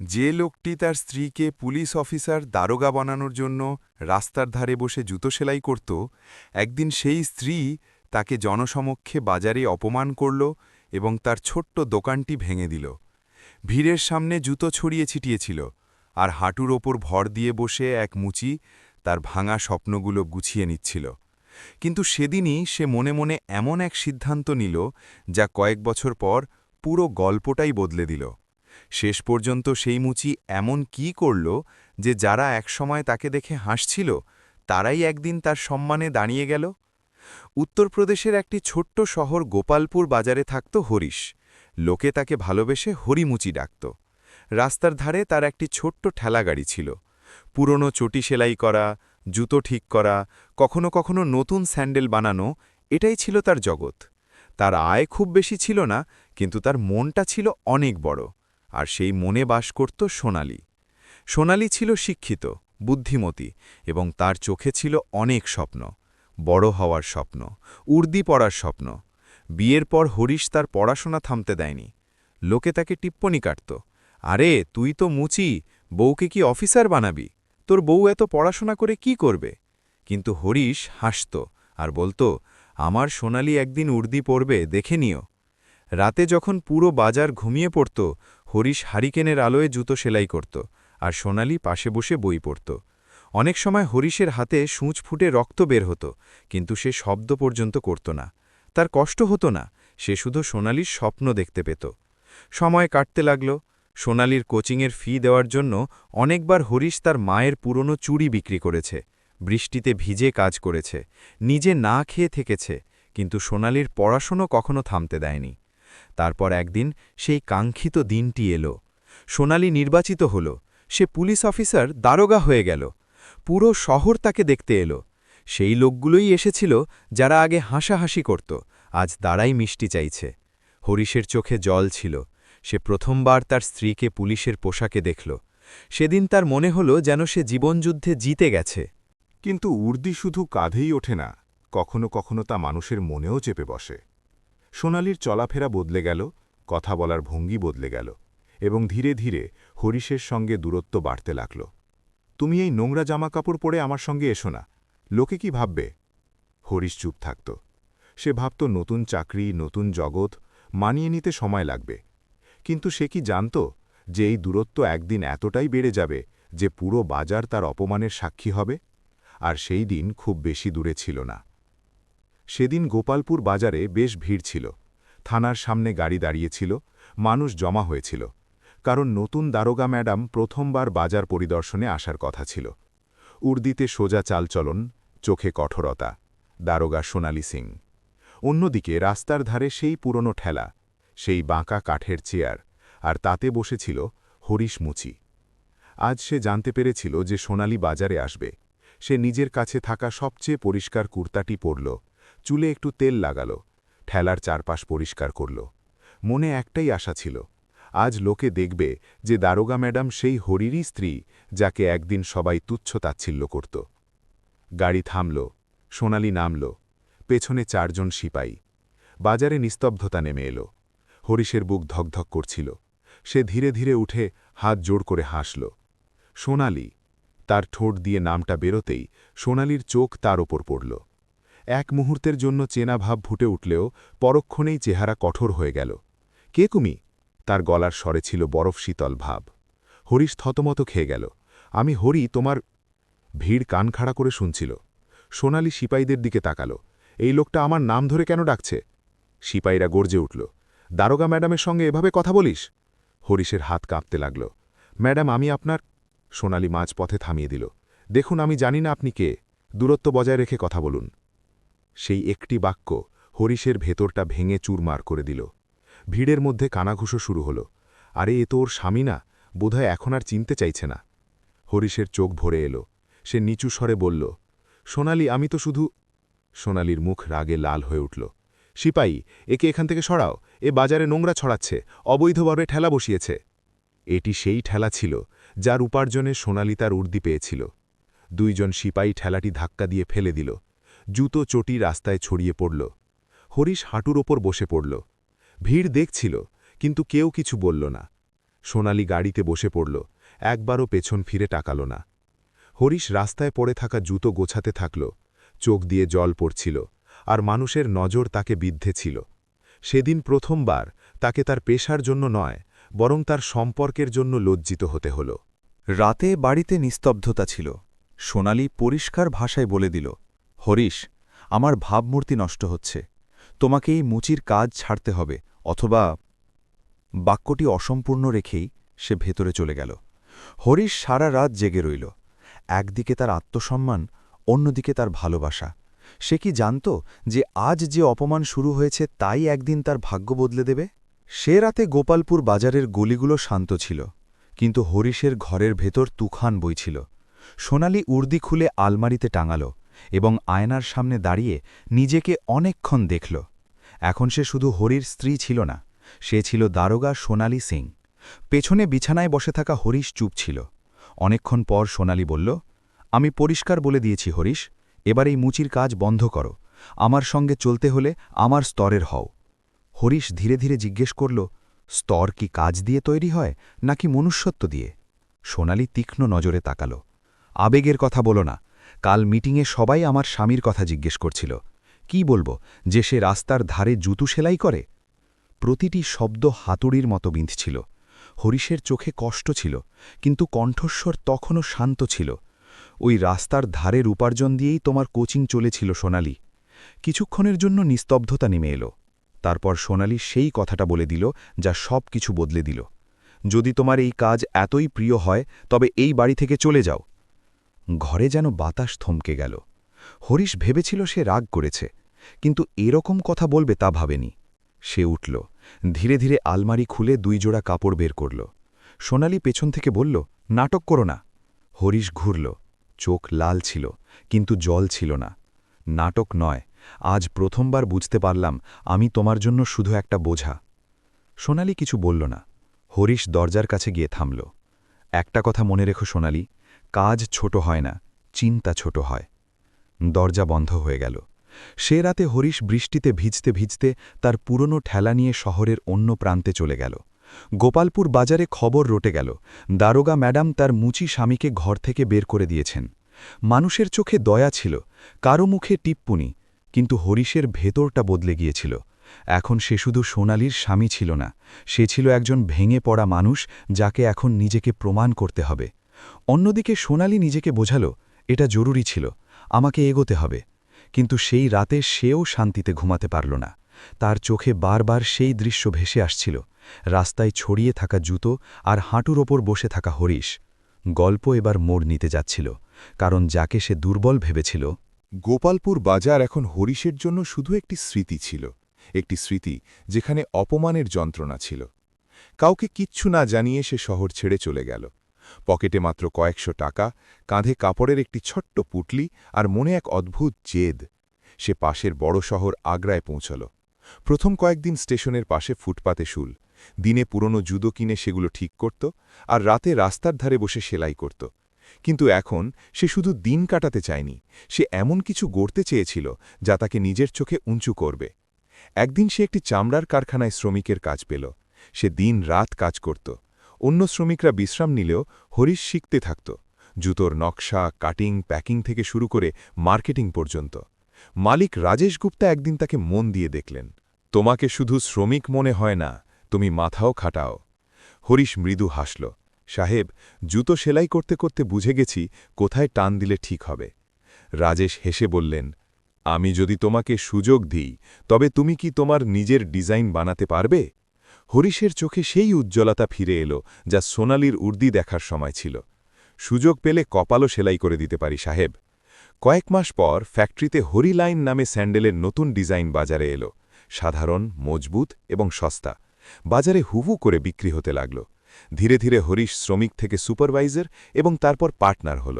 যে লোকটি তার স্ত্রীকে পুলিশ অফিসার দারোগা বানানোর জন্য রাস্তার ধারে বসে জুতো সেলাই করত, একদিন সেই স্ত্রী তাকে জনসমক্ষে বাজারে অপমান করল এবং তার ছোট্ট দোকানটি ভেঙে দিল। ভিড়ের সামনে জুতো ছড়িয়ে ছিটিয়েছিল, আর হাঁটুর ওপর ভর দিয়ে বসে এক মুচি তার ভাঙা স্বপ্নগুলো গুছিয়ে নিচ্ছিল। কিন্তু সেদিনই সে মনে মনে এমন এক সিদ্ধান্ত নিল, যা কয়েক বছর পর পুরো গল্পটাই বদলে দিল। শেষ পর্যন্ত সেই মুচি এমন কি করল যে যারা একসময় তাকে দেখে হাসছিল, তারাই একদিন তার সম্মানে দাঁড়িয়ে গেল। উত্তরপ্রদেশের একটি ছোট্ট শহর গোপালপুর বাজারে থাকত হরিশ। লোকে তাকে ভালোবেসে হরিমুচি ডাকত। রাস্তার ধারে তার একটি ছোট্ট ঠেলাগাড়ি ছিল। পুরনো চটি সেলাই করা, জুতো ঠিক করা, কখনো কখনো নতুন স্যান্ডেল বানানো, এটাই ছিল তার জগৎ। তার আয় খুব বেশি ছিল না, কিন্তু তার মনটা ছিল অনেক বড়। আর সেই মনে বাস করত সোনালি। সোনালি ছিল শিক্ষিত, বুদ্ধিমতী, এবং তার চোখে ছিল অনেক স্বপ্ন। বড় হওয়ার স্বপ্ন, উর্দি পড়ার স্বপ্ন। বিয়ের পর হরিশ তার পড়াশোনা থামতে দেয়নি। লোকে তাকে টিপ্পনি কাটত, আরে তুই তো মুচি, বউকে কি অফিসার বানাবি? তোর বউ এত পড়াশোনা করে কি করবে? কিন্তু হরিশ হাসত আর বলতো, আমার সোনালি একদিন উর্দি পড়বে, দেখে নিও। রাতে যখন পুরো বাজার ঘুমিয়ে পড়ত, হরিশ হারিকেনের আলোয় জুতো সেলাই করত, আর সোনালি পাশে বসে বই পড়ত। অনেক সময় হরিশের হাতে সূঁচ ফুটে রক্ত বের হতো, কিন্তু সে শব্দ পর্যন্ত করত না। তার কষ্ট হতো না, সে শুধু সোনালির স্বপ্ন দেখতে পেত। সময় কাটতে লাগল। সোনালির কোচিংয়ের ফি দেওয়ার জন্য অনেকবার হরিশ তার মায়ের পুরনো চুড়ি বিক্রি করেছে, বৃষ্টিতে ভিজে কাজ করেছে, নিজে না খেয়ে থেকেছে, কিন্তু সোনালির পড়াশোনা কখনো থামতে দেয়নি। তারপর একদিন সেই কাঙ্ক্ষিত দিনটি এলো। সোনালি নির্বাচিত হল, সে পুলিশ অফিসার দারোগা হয়ে গেল। পুরো শহর তাকে দেখতে এলো। সেই লোকগুলোই এসেছিল যারা আগে হাসাহাসি করত, আজ তারাই মিষ্টি চাইছে। হরিশের চোখে জল ছিল। সে প্রথমবার তার স্ত্রীকে পুলিশের পোশাকে দেখল। সেদিন তার মনে হল যেন সে জীবনযুদ্ধে জিতে গেছে। কিন্তু উর্দি শুধু কাঁধেই ওঠে না, কখনো কখনো তা মানুষের মনেও চেপে বসে। সোনালির চলাফেরা বদলে গেল, কথা বলার ভঙ্গি বদলে গেল, এবং ধীরে ধীরে হরিশের সঙ্গে দূরত্ব বাড়তে লাগল। তুমি এই নোংরা জামাকাপড় পরে আমার সঙ্গে এসো না, লোকে কি ভাববে? হরিশ চুপ থাকত। সে ভাবত নতুন চাকরি, নতুন জগৎ, মানিয়ে নিতে সময় লাগবে। কিন্তু সে কি জানত যে এই দূরত্ব একদিন এতটাই বেড়ে যাবে যে পুরো বাজার তার অপমানের সাক্ষী হবে? আর সেই দিন খুব বেশি দূরে ছিল না। সেদিন গোপালপুর বাজারে বেশ ভিড় ছিল। থানার সামনে গাড়ি দাঁড়িয়েছিল, মানুষ জমা হয়েছিল, কারণ নতুন দারোগা ম্যাডাম প্রথমবার বাজার পরিদর্শনে আসার কথা ছিল। উর্দিতে সোজা চালচলন, চোখে কঠোরতা, দারোগা সোনালি সিং। অন্যদিকে রাস্তার ধারে সেই পুরনো ঠেলা, সেই বাঁকা কাঠের চেয়ার, আর তাতে বসেছিল হরিশ মুচি। আজ সে জানতে পেরেছিল যে সোনালি বাজারে আসবে। সে নিজের কাছে থাকা সবচেয়ে পরিষ্কার কুর্তাটি পরল, চুলে একটু তেল লাগাল, ঠেলার চারপাশ পরিষ্কার করল। মনে একটাই আশা ছিল, আজ লোকে দেখবে যে দারোগা ম্যাডাম সেই হরিরই স্ত্রী, যাকে একদিন সবাই তুচ্ছ-তাচ্ছিল্য করত। গাড়ি থামল, সোনালি নামল, পেছনে 4 জন সিপাই। বাজারে নিস্তব্ধতা নেমে এলো। হরিশের বুক ধকধক করছিল। সে ধীরে ধীরে উঠে হাত জোড় করে হাসল। সোনালি। তার ঠোঁট দিয়ে নামটা বেরোতেই সোনালির চোখ তার ওপর পড়ল। এক মুহূর্তের জন্য চেনা ভাব ফুটে উঠলেও পরক্ষণেই চেহারা কঠোর হয়ে গেল। কে তুমি? তার গলার স্বরে ছিল বরফ শীতল ভাব। হরিশ থতমত খেয়ে গেল। আমি হরি, তোমার। ভিড় কান খাড়া করে শুনছিল। সোনালি সিপাইদের দিকে তাকাল। এই লোকটা আমার নাম ধরে কেন ডাকছে? সিপাইরা গর্জে উঠল। দারোগা ম্যাডামের সঙ্গে এভাবে কথা বলিস? হরিশের হাত কাঁপতে লাগল। ম্যাডাম, আমি আপনার। সোনালি মাঝপথে থামিয়ে দিল। দেখুন, আমি জানি না আপনি কে। দূরত্ব বজায় রেখে কথা বলুন। সেই একটি বাক্য হরিশের ভেতরটা ভেঙে চুরমার করে দিল। ভিড়ের মধ্যে কানাঘুষো শুরু হল। আরে এ তো ওর স্বামী না, বোধহয় এখন আর চিনতে চাইছে না। হরিশের চোখ ভরে এলো। সে নিচু স্বরে বলল, সোনালি, আমি তো শুধু। সোনালির মুখ রাগে লাল হয়ে উঠল। সিপাই, একে এখান থেকে সরাও। এ বাজারে নোংরা ছড়াচ্ছে, অবৈধভাবে ঠেলা বসিয়েছে। এটি সেই ঠেলা ছিল যার উপার্জনে সোনালি তার উর্দি পেয়েছিল। 2 জন সিপাই ঠেলাটি ধাক্কা দিয়ে ফেলে দিল। জুতো চটি রাস্তায় ছড়িয়ে পড়ল। হরিশ হাঁটুর ওপর বসে পড়ল। ভিড় দেখছিল, কিন্তু কেউ কিছু বলল না। সোনালি গাড়িতে বসে পড়ল, একবারও পেছন ফিরে তাকাল না। হরিশ রাস্তায় পড়ে থাকা জুতো গোছাতে থাকল, চোখ দিয়ে জল পড়ছিল, আর মানুষের নজর তাকে বিদ্ধে ছিল। সেদিন প্রথমবার তাকে তার পেশার জন্য নয়, বরং তার সম্পর্কের জন্য লজ্জিত হতে হল। রাতে বাড়িতে নিস্তব্ধতা ছিল। সোনালি পরিষ্কার ভাষায় বলে দিল, হরিশ, আমার ভাবমূর্তি নষ্ট হচ্ছে। তোমাকে এই মুচির কাজ ছাড়তে হবে, অথবা। বাক্যটি অসম্পূর্ণ রেখেই সে ভেতরে চলে গেল। হরিশ সারা রাত জেগে রইল। একদিকে তার আত্মসম্মান, অন্যদিকে তার ভালোবাসা। সে কি জানত যে আজ যে অপমান শুরু হয়েছে তাই একদিন তার ভাগ্য বদলে দেবে? সে রাতে গোপালপুর বাজারের গলিগুলো শান্ত ছিল, কিন্তু হরিশের ঘরের ভেতর তুফান বইছিল। সোনালি উর্দি খুলে আলমারিতে টাঙাল এবং আয়নার সামনে দাঁড়িয়ে নিজেকে অনেকক্ষণ দেখল। এখন সে শুধু হরির স্ত্রী ছিল না, সে ছিল দারোগা সোনালি সিং। পেছনে বিছানায় বসে থাকা হরিশ চুপ ছিল। অনেকক্ষণ পর সোনালি বলল, আমি পরিষ্কার বলে দিয়েছি হরিশ, এবার এই মুচির কাজ বন্ধ করো। আমার সঙ্গে চলতে হলে আমার স্তরের হও। হরিশ ধীরে ধীরে জিজ্ঞেস করল, স্তর কি কাজ দিয়ে তৈরি হয়, নাকি মনুষ্যত্ব দিয়ে? সোনালি তীক্ষ্ণ নজরে তাকাল। আবেগের কথা বলো না। কাল মিটিংয়ে সবাই আমার স্বামীর কথা জিজ্ঞেস করছিল। কি বলবো, যে সে রাস্তার ধারে জুতো সেলাই করে? প্রতিটি শব্দ হাতুড়ির মতো বিঁধছিল। হরিশের চোখে কষ্ট ছিল, কিন্তু কণ্ঠস্বর তখনও শান্ত ছিল। ওই রাস্তার ধারের উপার্জন দিয়েই তোমার কোচিং চলেছিল সোনালি। কিছুক্ষণের জন্য নিস্তব্ধতা নেমে এলো। তারপর সোনালি সেই কথাটা বলে দিল যা সব কিছু বদলে দিল। যদি তোমার এই কাজ এতই প্রিয় হয় তবে এই বাড়ি থেকে চলে যাও। ঘরে যেন বাতাস থমকে গেল। হরিশ ভেবেছিল সে রাগ করেছে, কিন্তু এরকম কথা বলবে তা ভাবেনি। সে উঠল, ধীরে ধীরে আলমারি খুলে 2 জোড়া কাপড় বের করল। সোনালি পেছন থেকে বলল, নাটক করো না। হরিশ ঘুরল, চোখ লাল ছিল, কিন্তু জল ছিল না। নাটক নয়, আজ প্রথমবার বুঝতে পারলাম আমি তোমার জন্য শুধু একটা বোঝা। সোনালি কিছু বলল না। হরিশ দরজার কাছে গিয়ে থামল। একটা কথা মনে রেখো সোনালি, কাজ ছোট হয় না, চিন্তা ছোট হয়। দরজা বন্ধ হয়ে গেল। সে রাতে হরিশ বৃষ্টিতে ভিজতে ভিজতে তার পুরনো ঠেলা নিয়ে শহরের অন্য প্রান্তে চলে গেল। গোপালপুর বাজারে খবর রটে গেল, দারোগা ম্যাডাম তার মুচি স্বামীকে ঘর থেকে বের করে দিয়েছেন। মানুষের চোখে দয়া ছিল, কারো মুখে টিপ্পুনি, কিন্তু হরিশের ভেতরটা বদলে গিয়েছিল। এখন সে শুধু সোনালির স্বামী ছিল না, সে ছিল একজন ভেঙে পড়া মানুষ যাকে এখন নিজেকে প্রমাণ করতে হবে। অন্যদিকে সোনালি নিজেকে বোঝাল, এটা জরুরি ছিল, আমাকে এগোতে হবে। কিন্তু সেই রাতে সেও শান্তিতে ঘুমাতে পারল না। তার চোখে বারবার সেই দৃশ্য ভেসে আসছিল, রাস্তায় ছড়িয়ে থাকা জুতো আর হাঁটুর ওপর বসে থাকা হরিশ। গল্প এবার মোড় নিতে যাচ্ছিল, কারণ যাকে সে দুর্বল ভেবেছিল। গোপালপুর বাজার এখন হরিশের জন্য শুধু একটি স্মৃতি ছিল, একটি স্মৃতি যেখানে অপমানের যন্ত্রণা ছিল। কাউকে কিচ্ছু না জানিয়ে সে শহর ছেড়ে চলে গেল। পকেটে মাত্র কয়েকশো টাকা, কাঁধে কাপড়ের একটি ছোট্ট পুটলি, আর মনে এক অদ্ভুত জেদ। সে পাশের বড় শহর আগ্রায় পৌঁছল। প্রথম কয়েকদিন স্টেশনের পাশে ফুটপাতে শুল, দিনে পুরনো জুতো কিনে সেগুলো ঠিক করত, আর রাতে রাস্তার ধারে বসে সেলাই করত। কিন্তু এখন সে শুধু দিন কাটাতে চায়নি, সে এমন কিছু গড়তে চেয়েছিল যা তাকে নিজের চোখে উঁচু করবে। একদিন সে একটি চামড়ার কারখানায় শ্রমিকের কাজ পেল। সে দিন রাত কাজ করত। অন্য শ্রমিকরা বিশ্রাম নিলেও হরিশ শিখতে থাকত, জুতোর নকশা, কাটিং, প্যাকিং থেকে শুরু করে মার্কেটিং পর্যন্ত। মালিক রাজেশ গুপ্তা একদিন তাকে মন দিয়ে দেখলেন। তোমাকে শুধু শ্রমিক মনে হয় না, তুমি মাথাও খাটাও। হরিশ মৃদু হাসল, সাহেব, জুতো সেলাই করতে করতে বুঝে গেছি কোথায় টান দিলে ঠিক হবে। রাজেশ হেসে বললেন, আমি যদি তোমাকে সুযোগ দিই তবে তুমি কি তোমার নিজের ডিজাইন বানাতে পারবে? হরিশের চোখে সেই উজ্জ্বলতা ফিরে এলো যা সোনালির উর্দি দেখার সময় ছিল। সুযোগ পেলে কপালও সেলাই করে দিতে পারি সাহেব। কয়েক মাস পর ফ্যাক্টরিতে হরিলাইন নামে স্যান্ডেলের নতুন ডিজাইন বাজারে এলো, সাধারণ, মজবুত এবং সস্তা। বাজারে হুহু করে বিক্রি হতে লাগল। ধীরে ধীরে হরিশ শ্রমিক থেকে সুপারভাইজার এবং তারপর পার্টনার হল।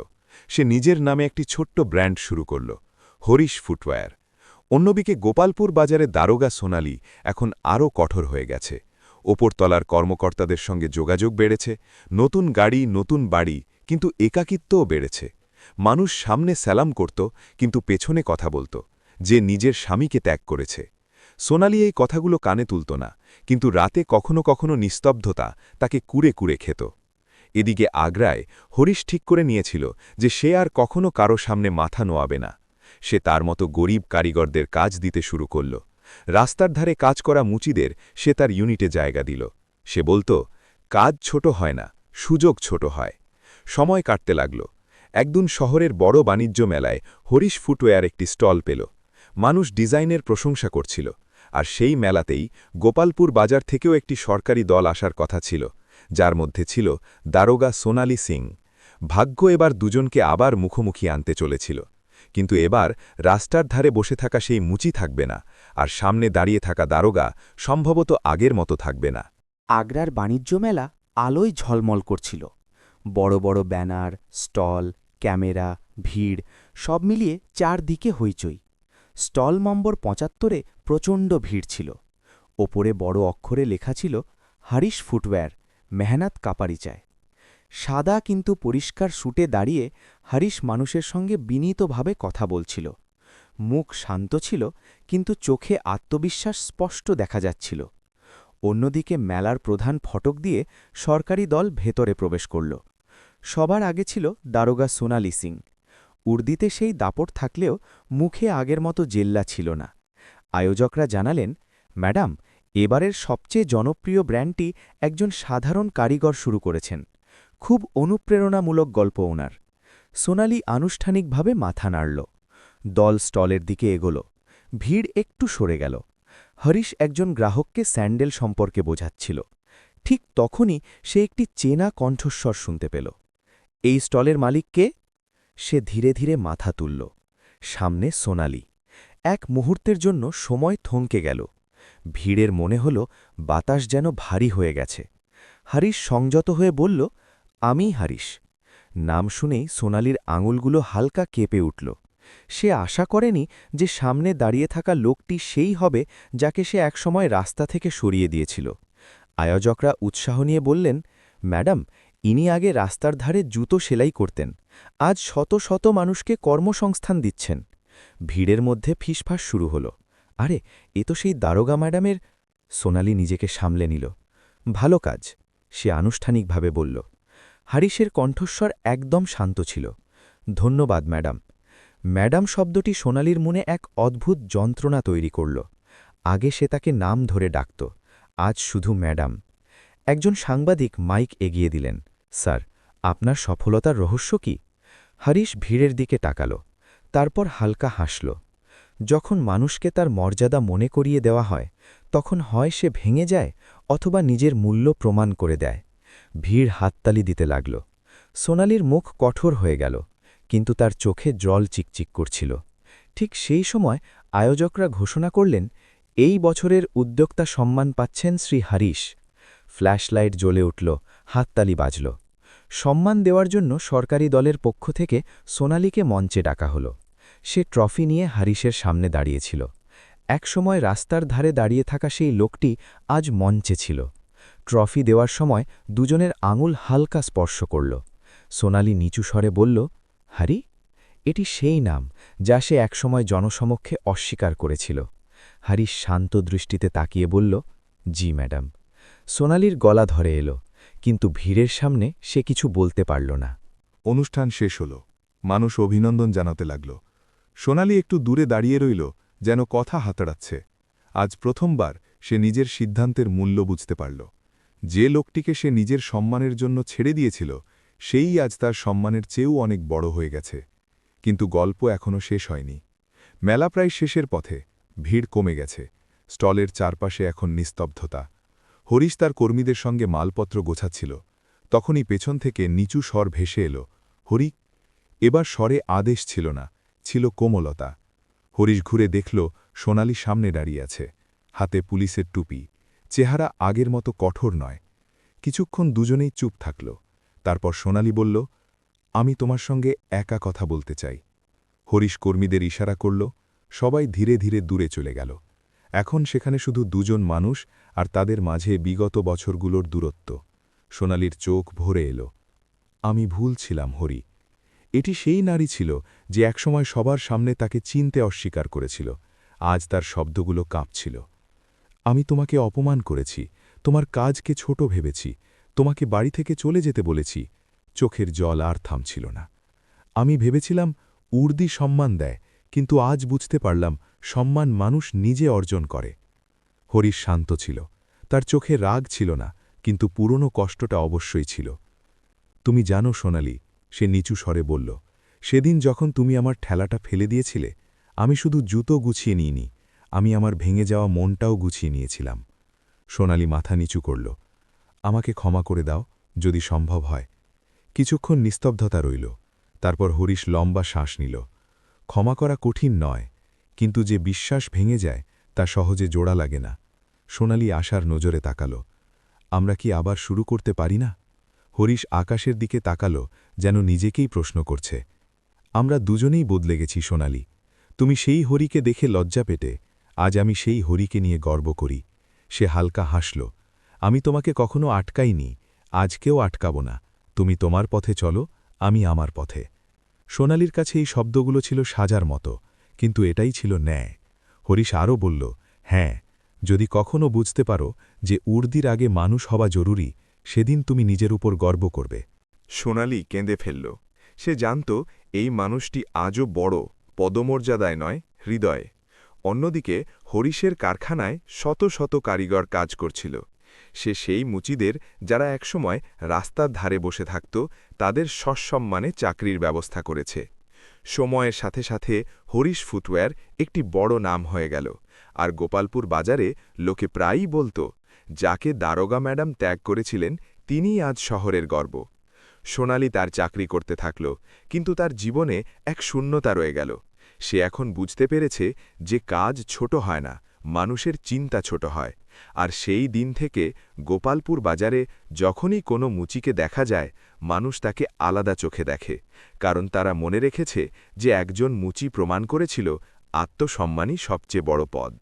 সে নিজের নামে একটি ছোট্ট ব্র্যান্ড শুরু করল, হরিশ ফুটওয়্যার। অন্যদিকে গোপালপুর বাজারে দারোগা সোনালি এখন আরও কঠোর হয়ে গেছে। ওপরতলার কর্মকর্তাদের সঙ্গে যোগাযোগ বেড়েছে, নতুন গাড়ি, নতুন বাড়ি, কিন্তু একাকিত্বও বেড়েছে। মানুষ সামনে সালাম করত, কিন্তু পেছনে কথা বলত, যে নিজের স্বামীকে ত্যাগ করেছে। সোনালি এই কথাগুলো কানে তুলত না, কিন্তু রাতে কখনো কখনো নিস্তব্ধতা তাকে কুড়ে কুড়ে খেত। এদিকে আগ্রায় হরিশ ঠিক করে নিয়েছিল যে সে আর কখনো কারো সামনে মাথা নোয়াবে না। সে তার মতো গরিব কারিগরদের কাজ দিতে শুরু করল। রাস্তার ধারে কাজ করা মুচিদের সে তার ইউনিটে জায়গা দিল। সে বলত, কাজ ছোট হয় না, সুযোগ ছোট হয়। সময় কাটতে লাগল। একদিন শহরের বড় বাণিজ্য মেলায় হরিশ ফুটওয়্যার একটি স্টল পেল। মানুষ ডিজাইনের প্রশংসা করছিল। আর সেই মেলাতেই গোপালপুর বাজার থেকেও একটি সরকারি দল আসার কথা ছিল, যার মধ্যে ছিল দারোগা সোনালি সিং। ভাগ্য এবার দুজনকে আবার মুখোমুখি আনতে চলেছিল। কিন্তু এবার রাস্তার ধারে বসে থাকা সেই মুচি থাকবে না, আর সামনে দাঁড়িয়ে থাকা দারোগা সম্ভবত আগের মতো থাকবে না। আগ্রার বাণিজ্য মেলা আলোয় ঝলমল করছিল। বড় বড় ব্যানার, স্টল, ক্যামেরা, ভিড় সব মিলিয়ে চারদিকে হইচই। স্টল নম্বর ৭৫-এ প্রচণ্ড ভিড় ছিল। ওপরে বড় অক্ষরে লেখা ছিল, হরিশ ফুটওয়্যার, মেহনত কাপারি চায়। সাদা কিন্তু পরিষ্কার শুটে দাঁড়িয়ে হরিশ মানুষের সঙ্গে বিনীতভাবে কথা বলছিল। মুখ শান্ত ছিল, কিন্তু চোখে আত্মবিশ্বাস স্পষ্ট দেখা যাচ্ছিল। অন্যদিকে মেলার প্রধান ফটক দিয়ে সরকারি দল ভেতরে প্রবেশ করল। সবার আগে ছিল দারোগা সোনালি সিং। উর্দিতে সেই দাপট থাকলেও মুখে আগের মতো জেল্লা ছিল না। আয়োজকরা জানালেন, ম্যাডাম, এবারের সবচেয়ে জনপ্রিয় ব্র্যান্ডটি একজন সাধারণ কারিগর শুরু করেছেন। খুব অনুপ্রেরণামূলক গল্প ওনার। সোনালি আনুষ্ঠানিকভাবে মাথা নাড়ল। দল স্টলের দিকে এগোল। ভিড় একটু সরে গেল। হরিশ একজন গ্রাহককে স্যান্ডেল সম্পর্কে বোঝাচ্ছিল। ঠিক তখনই সে একটি চেনা কণ্ঠস্বর শুনতে পেল। এই স্টলের মালিক কে? সে ধীরে ধীরে মাথা তুলল। সামনে সোনালি। এক মুহূর্তের জন্য সময় থমকে গেল। ভিড়ের মনে হল বাতাস যেন ভারী হয়ে গেছে। হরিশ সংযত হয়ে বলল, আমি হরিশ। নাম শুনেই সোনালির আঙুলগুলো হালকা কেঁপে উঠল। সে আশা করেনি যে সামনে দাঁড়িয়ে থাকা লোকটি সেই হবে যাকে সে একসময় রাস্তা থেকে সরিয়ে দিয়েছিল। আয়োজকরা উৎসাহ নিয়ে বললেন, ম্যাডাম, ইনি আগে রাস্তার ধারে জুতো সেলাই করতেন, আজ শত শত মানুষকে কর্মসংস্থান দিচ্ছেন। ভিড়ের মধ্যে ফিসফাস শুরু হল, আরে এ তো সেই দারোগা ম্যাডামের। সোনালি নিজেকে সামলে নিল। ভালো কাজ, সে আনুষ্ঠানিকভাবে বলল। হরিশের কণ্ঠস্বর একদম শান্ত ছিল। ধন্যবাদ ম্যাডাম। ম্যাডাম শব্দটি সোনালির মনে এক অদ্ভুত যন্ত্রণা তৈরি করল। আগে সে তাকে নাম ধরে ডাকত, আজ শুধু ম্যাডাম। একজন সাংবাদিক মাইক এগিয়ে দিলেন, স্যার, আপনার সফলতার রহস্য কি? হরিশ ভিড়ের দিকে তাকাল, তারপর হালকা হাসল। যখন মানুষকে তার মর্যাদা মনে করিয়ে দেওয়া হয়, তখন হয় সে ভেঙে যায় অথবা নিজের মূল্য প্রমাণ করে দেয়। ভিড় হাততালি দিতে লাগল। সোনালির মুখ কঠোর হয়ে গেল, কিন্তু তার চোখে জল চিকচিক করছিল। ঠিক সেই সময় আয়োজকরা ঘোষণা করলেন, এই বছরের উদ্যোক্তা সম্মান পাচ্ছেন শ্রী হরিশ। ফ্ল্যাশলাইট জ্বলে উঠল, হাততালি বাজল। সম্মান দেওয়ার জন্য সরকারি দলের পক্ষ থেকে সোনালিকে মঞ্চে ডাকা হল। সে ট্রফি নিয়ে হরিশের সামনে দাঁড়িয়েছিল। একসময় রাস্তার ধারে দাঁড়িয়ে থাকা সেই লোকটি আজ মঞ্চে ছিল। ট্রফি দেওয়ার সময় দুজনের আঙুল হালকা স্পর্শ করল। সোনালি নিচু স্বরে বলল, হরি, এটি সেই নাম যা সে একসময় জনসমক্ষে অস্বীকার করেছিল। হরিশ শান্ত দৃষ্টিতে তাকিয়ে বলল, জি ম্যাডাম। সোনালির গলা ধরে এলো, কিন্তু ভিড়ের সামনে সে কিছু বলতে পারল না। অনুষ্ঠান শেষ হল। মানুষ অভিনন্দন জানাতে লাগল। সোনালি একটু দূরে দাঁড়িয়ে রইল, যেন কথা হাতড়াচ্ছে। আজ প্রথমবার সে নিজের সিদ্ধান্তের মূল্য বুঝতে পারল। যে লোকটিকে সে নিজের সম্মানের জন্য ছেড়ে দিয়েছিল, সেই আজ তার সম্মানের চেয়েও অনেক বড় হয়ে গেছে। কিন্তু গল্প এখনও শেষ হয়নি। মেলা প্রায় শেষের পথে। ভিড় কমে গেছে। স্টলের চারপাশে এখন নিস্তব্ধতা। হরিশ তার কর্মীদের সঙ্গে মালপত্র গোছাচ্ছিল। তখনই পেছন থেকে নিচু স্বর ভেসে এলো, হরি। এবার স্বরে আদেশ ছিল না, ছিল কোমলতা। হরিশ ঘুরে দেখল সোনালি সামনে দাঁড়িয়ে আছে, হাতে পুলিশের টুপি। চেহারা আগের মতো কঠোর নয়। কিছুক্ষণ দুজনেই চুপ থাকল। তারপর সোনালি বলল, আমি তোমার সঙ্গে একা কথা বলতে চাই। হরিশ কর্মীদের ইশারা করল। সবাই ধীরে ধীরে দূরে চলে গেল। এখন সেখানে শুধু দুজন মানুষ আর তাদের মাঝে বিগত বছরগুলোর দূরত্ব। সোনালির চোখ ভরে এলো। আমি ভুল ছিলাম হরি। এটি সেই নারী ছিল যে একসময় সবার সামনে তাকে চিনতে অস্বীকার করেছিল। আজ তার শব্দগুলো কাঁপছিল। আমি তোমাকে অপমান করেছি, তোমার কাজকে ছোট ভেবেছি, তোমাকে বাড়ি থেকে চলে যেতে বলেছি। চোখের জল আর থামছিল না। আমি ভেবেছিলাম উর্দি সম্মান দেয়, কিন্তু আজ বুঝতে পারলাম সম্মান মানুষ নিজে অর্জন করে। হরিশ শান্ত ছিল, তার চোখে রাগ ছিল না, কিন্তু পুরনো কষ্টটা অবশ্যই ছিল। তুমি জানো সোনালি, সে নিচু স্বরে বলল, সেদিন যখন তুমি আমার ঠেলাটা ফেলে দিয়েছিলে, আমি শুধু জুতো গুছিয়ে নিইনি, আমি আমার ভেঙে যাওয়া মনটাও গুছিয়ে নিয়েছিলাম। সোনালি মাথা নিচু করল। আমাকে ক্ষমা করে দাও, যদি সম্ভব হয়। কিছুক্ষণ নিস্তব্ধতা রইল, তারপর হরিশ লম্বা শ্বাস নিল। ক্ষমা করা কঠিন নয়, কিন্তু যে বিশ্বাস ভেঙে যায় তা সহজে জোড়া লাগে না। সোনালি আশার নজরে তাকাল। আমরা কি আবার শুরু করতে পারি না? হরিশ আকাশের দিকে তাকাল, যেন নিজেকেই প্রশ্ন করছে। আমরা দুজনেই বদলে গেছি সোনালি। তুমি সেই হরিকে দেখে লজ্জা পেটে, আজ আমি সেই হরিকে নিয়ে গর্ব করি। সে হালকা হাসল। আমি তোমাকে কখনো আটকাইনি, আজকেও আটকাব না। তুমি তোমার পথে চলো, আমি আমার পথে। সোনালির কাছে এই শব্দগুলো ছিল সাজার মতো, কিন্তু এটাই ছিল ন্যায়। হরিশ আরও বলল, হ্যাঁ, যদি কখনো বুঝতে পারো যে উর্দির আগে মানুষ হওয়া জরুরি, সেদিন তুমি নিজের উপর গর্ব করবে। সোনালি কেঁদে ফেলল। সে জানত এই মানুষটি আজও বড়, পদমর্যাদায় নয়, হৃদয়ে। অন্যদিকে হরিশের কারখানায় শত শত কারিগর কাজ করছিল। সে সেই মুচিদের যারা একসময় রাস্তার ধারে বসে থাকত, তাদের সসম্মানে চাকরির ব্যবস্থা করেছে। সময়ের সাথে সাথে হরিশ ফুটওয়্যার একটি বড় নাম হয়ে গেল, আর গোপালপুর বাজারে লোকে প্রায়ই বলত, যাকে দারোগা ম্যাডাম ত্যাগ করেছিলেন তিনিই আজ শহরের গর্ব। সোনালি তার চাকরি করতে থাকল, কিন্তু তার জীবনে এক শূন্যতা রয়ে গেল। সে এখন বুঝতে পেরেছে যে কাজ ছোট হয় না, মানুষের চিন্তা ছোট হয়। আর সেই দিন থেকে গোপালপুর বাজারে যখনই কোনো মুচিকে দেখা যায়, মানুষ তাকে আলাদা চোখে দেখে, কারণ তারা মনে রেখেছে যে একজন মুচি প্রমাণ করেছিল আত্মসম্মানই সবচেয়ে বড় পদ।